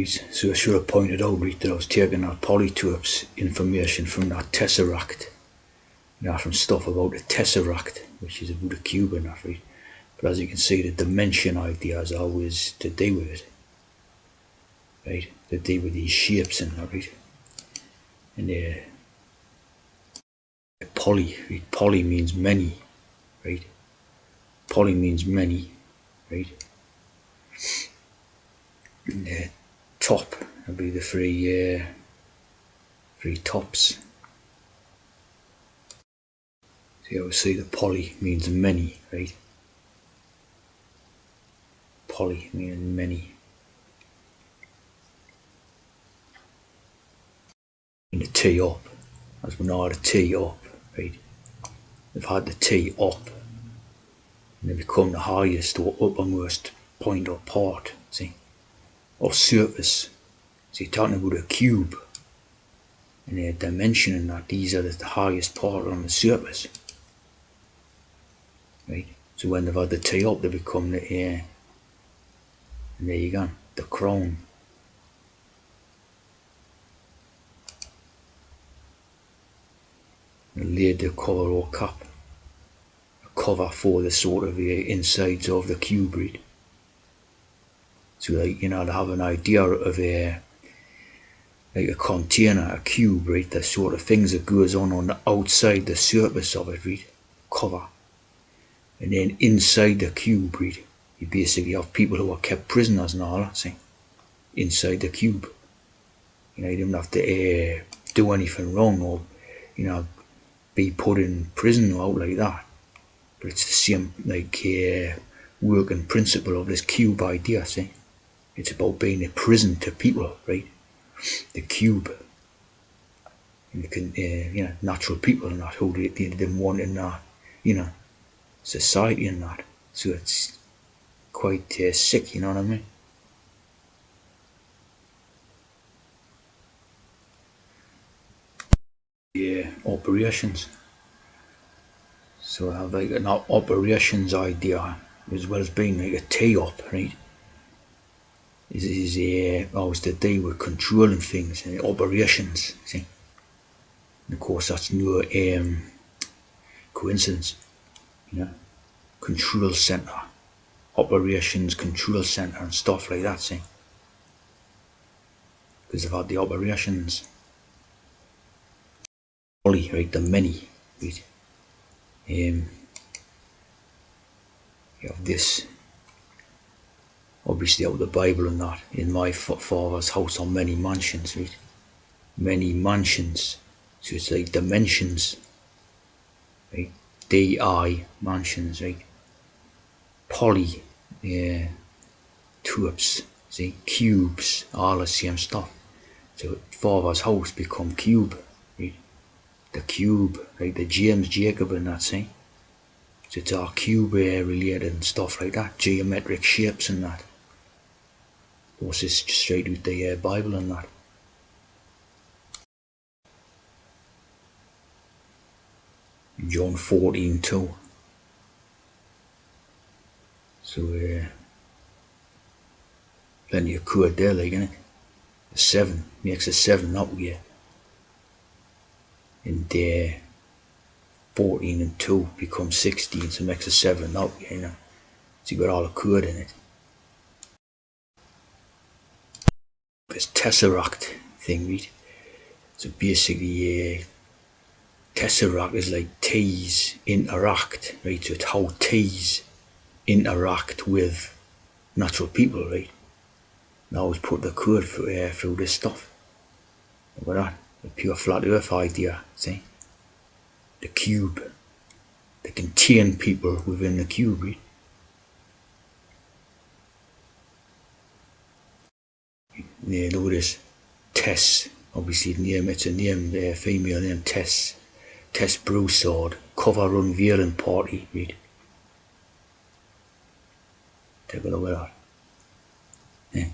So I should have pointed out that I was taking that Polytopes information from that Tesseract, from stuff about the Tesseract, which is about a cube and that, right? But as you can see, the dimension idea is always to do with it, right? To do with these shapes and that, right? And poly, right? Poly means many, right? Poly means many, right? And the top would be the three tops. So you always see the poly means many, right? Poly means many. And the T up, as we know the T up, right? They've had the T up, and they become the highest or uppermost point or part, see, or surface. So you're talking about a cube, and they're dimensioning that these are the highest part on the surface, right? So when they've had the T up, they become the air, and there you go, the crown. And laid the cover or cap, a cover for the sort of insides of the cube, right? So like, to have an idea of like a container, a cube, right? The sort of things that goes on the outside, the surface of it, right? Cover. And then inside the cube, right? You basically have people who are kept prisoners and all that, see? Inside the cube. You don't have to do anything wrong or, be put in prison or out like that. But it's the same, like, working principle of this cube idea, see? It's about being a prison to people, right? The cube. And you can, natural people and that, who they didn't want in that, society and that. So it's quite sick, you know what I mean? Yeah, operations. So I have like an operations idea as well as being like a T-op, right? Is always to do with controlling things and operations, see? And of course that's no coincidence, control center, operations control center and stuff like that, see? Because they've had the operations, right, the many, right? You have this, obviously out of the Bible and that. In my father's house are many mansions, right? Many mansions. So it's like dimensions, right? DI mansions, right? Poly, yeah, tubes, see, cubes, all the same stuff. So father's house become cube, right? The cube, right? The James Jacob and that, see? So it's all cube related and stuff like that, geometric shapes and that. Of course, it's straight with the Bible and that. John 14:2. So plenty of code there, like, innit? 7 makes a 7 up here. And 14 and 2 becomes 16, so it makes a 7 up, So you got all the code in it. This Tesseract thing, right? So basically, Tesseract is like T's interact, right? So it's how T's interact with natural people, right? And I always put the code through this stuff. Look at that, the pure flat earth idea, see? The cube. They contain people within the cube, right? Yeah, look at this. Tess, obviously it's a name, female name, Tess. Tess Broussard, cover unveiling party, right? Take a look at that. Yeah.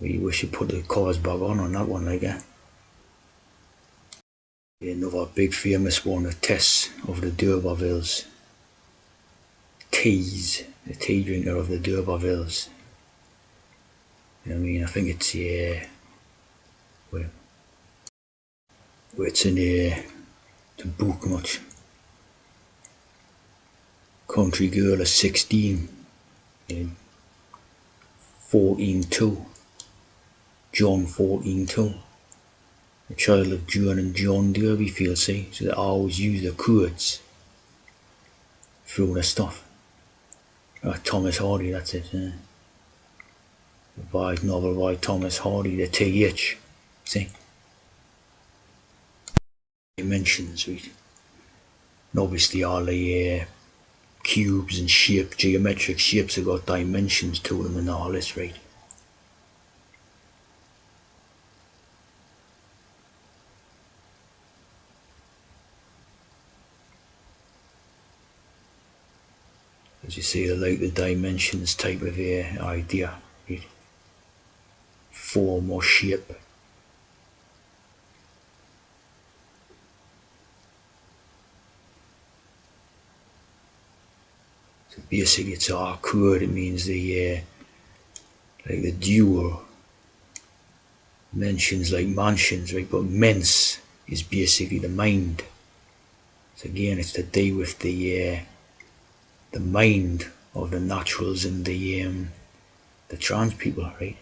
We should put the covers back on that one, like that. Another big famous one, the Tess of the D'Urbervilles. the tea drinker of the D'Urbervilles. You know what I mean? I think it's where it's in the book much. Country girl of 16, 14-2, John 14-2. The child of John and John D'Urberville, see? So they always use the codes through the stuff. Thomas Hardy, that's it. Revised novel by Thomas Hardy, the TH. See? Dimensions, right? And obviously all the cubes and shapes, geometric shapes have got dimensions to them and all this, right? As you see, like the dimensions type of idea, right? Form or shape. So basically it's all code. It means the like the dual mentions like mansions, right? But mens is basically the mind. So again, it's to do with the mind of the naturals and the trans people, right?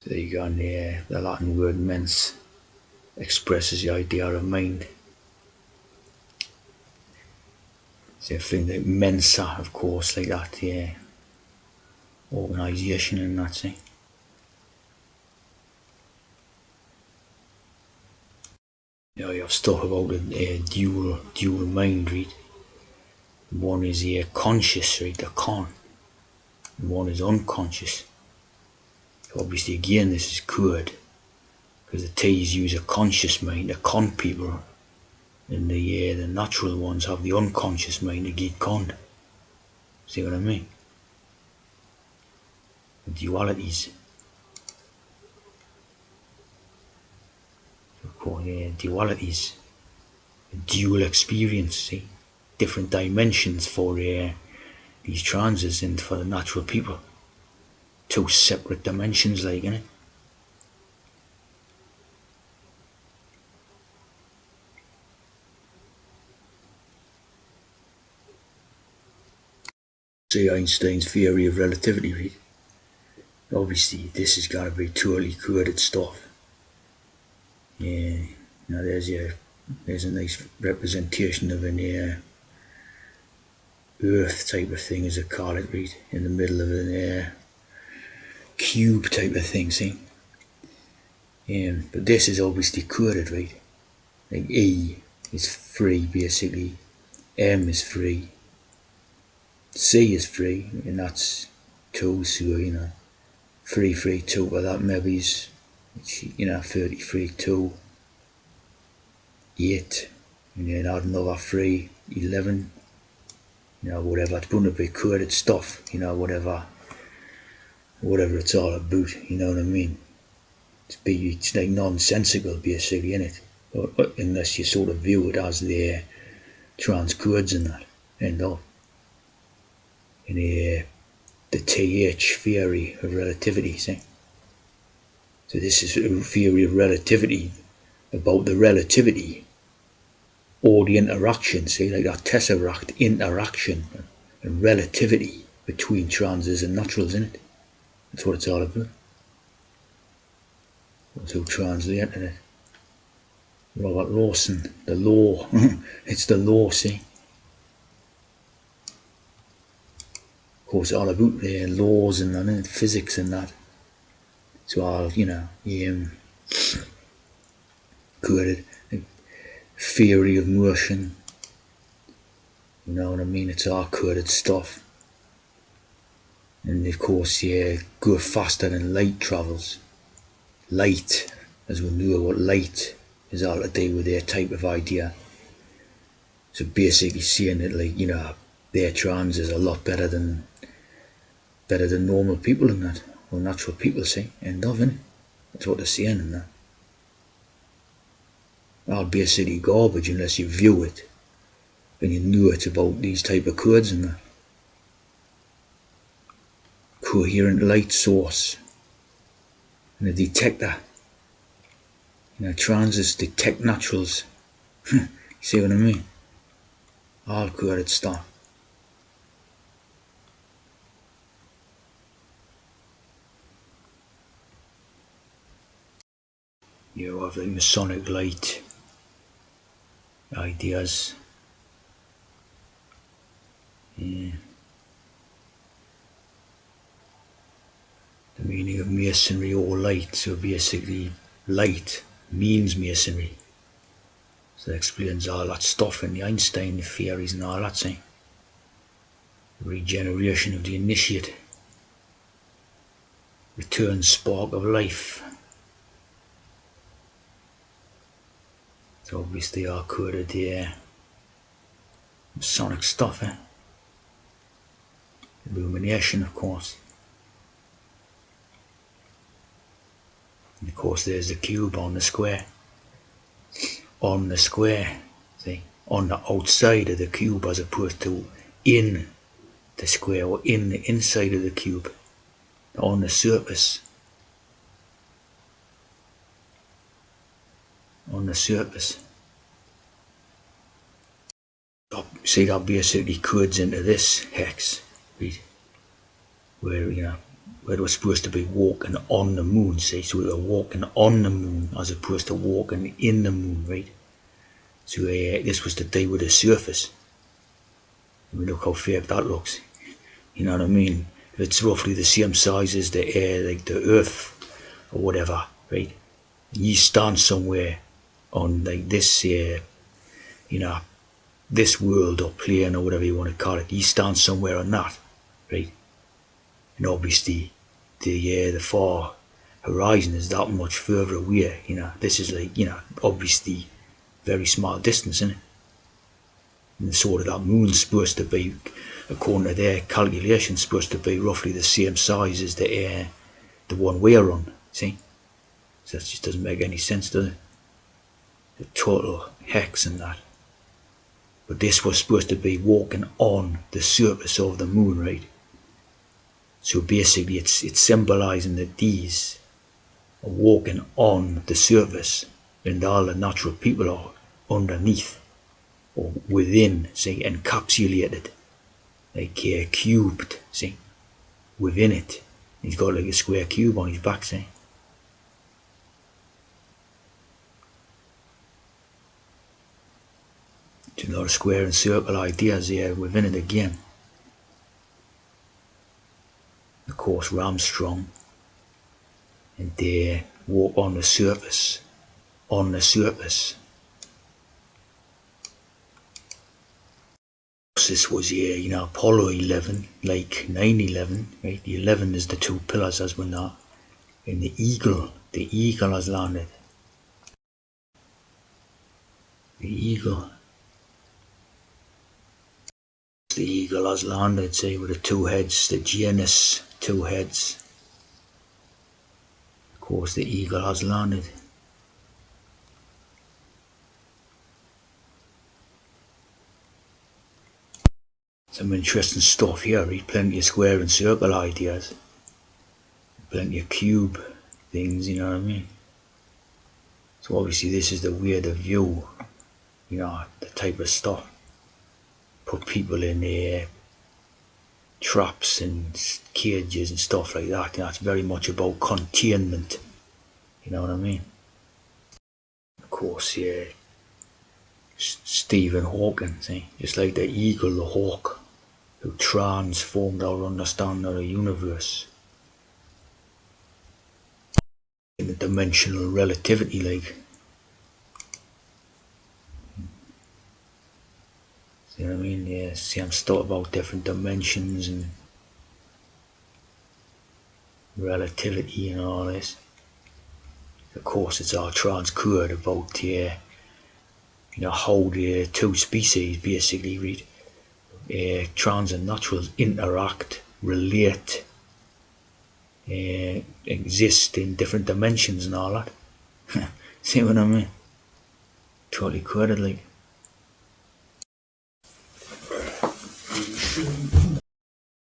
So there you go, and the Latin word mens expresses the idea of mind. So thing like Mensa, of course, like that, organisation and that, see. You have stuff about a dual mind, right? One is conscious, right, the con, and one is unconscious. So obviously, again, this is good, because the T's use a conscious mind, the con people, and the natural ones have the unconscious mind, the get conned. See what I mean? The dualities. Dualities. Dual experience, see? Different dimensions for these transes and for the natural people. Two separate dimensions, like, innit? See Einstein's theory of relativity, right? Obviously, this has got to be totally coded stuff. Yeah, now there's a nice representation of an Earth type of thing, as they call it, right? In the middle of an cube type of thing, see? But this is obviously coded, right? Like E is free, basically. M is free. C is free, and that's 2, so, 3, 2, well, that maybe is, 33, 2, 8, and then add another 3, 11, whatever. It's going to be coded stuff, whatever it's all about, you know what I mean? It's like nonsensical, basically, innit? But unless you sort of view it as the trans codes and that, end up. And the TH theory of relativity, see? So this is a theory of relativity about the relativity or the interaction, see, like that tesseract interaction and relativity between transes and naturals, isn't it? That's what it's all about. That's who translated it. Robert Lawson, the law. It's the law, see. Of course, all about the laws and that, physics and that. So all, coded theory of motion. You know what I mean? It's all coded stuff. And of course, go faster than light travels. Light, as we know what light is all to do with their type of idea. So basically saying that, like, their trans is a lot better than normal people in that, or natural people, see, end of it. That's what they're saying in that. All basically garbage unless you view it and you know it's about these type of codes and that. coherent light source and a detector. Transits detect naturals. You see what I mean? All coded stuff. You have like Masonic light ideas. Yeah. The meaning of masonry or light. So basically, light means masonry. So that explains all that stuff in the Einstein theories and all that thing. Regeneration of the initiate. Return spark of life. So obviously all coded there. Sonic stuff, eh? Illumination, of course. And of course there's the cube on the square. On the square, see? On the outside of the cube as opposed to in the square or in the inside of the cube. On the surface. On the surface. See, that basically codes into this hex, right? Where it was supposed to be walking on the moon, see, so we were walking on the moon as opposed to walking in the moon, right? So this was to do with the surface. I mean, look how fake that looks. You know what I mean? It's roughly the same size as the air, like the Earth or whatever, right? You stand somewhere on like this, this world or plane or whatever you want to call it. You stand somewhere on that, right? And obviously, the far horizon is that much further away. This is like obviously very small distance, isn't it? And sort of that moon's supposed to be, according to their calculations, supposed to be roughly the same size as the one we're on. See, so that just doesn't make any sense, does it? The total hex and that. But this was supposed to be walking on the surface of the moon, right? So basically it's symbolizing that these are walking on the surface and all the natural people are underneath or within, say, encapsulated, like cubed, see, within it. He's got like a square cube on his back, see. There's a lot of square and circle ideas here within it again. Of course, Armstrong, and they walk on the surface. On the surface. This was Apollo 11, like 9/11, right? The 11 is the two pillars as we know. And the eagle has landed. The eagle has landed, say, with the two heads, the Janus two heads. Of course, the eagle has landed. Some interesting stuff here, right? Plenty of square and circle ideas. Plenty of cube things, you know what I mean? So obviously this is the way to view, the type of stuff. Put people in traps and cages and stuff like that. It's very much about containment. You know what I mean? Of course, yeah. Stephen Hawking, see? Just like the eagle, the hawk, who transformed our understanding of the universe. In the dimensional relativity, like. See what I mean? Yeah, same stuff about different dimensions and relativity and all this. Of course, it's all transcurred about how the two species basically read trans and naturals interact, relate, exist in different dimensions and all that. See what I mean? Totally quoted, like.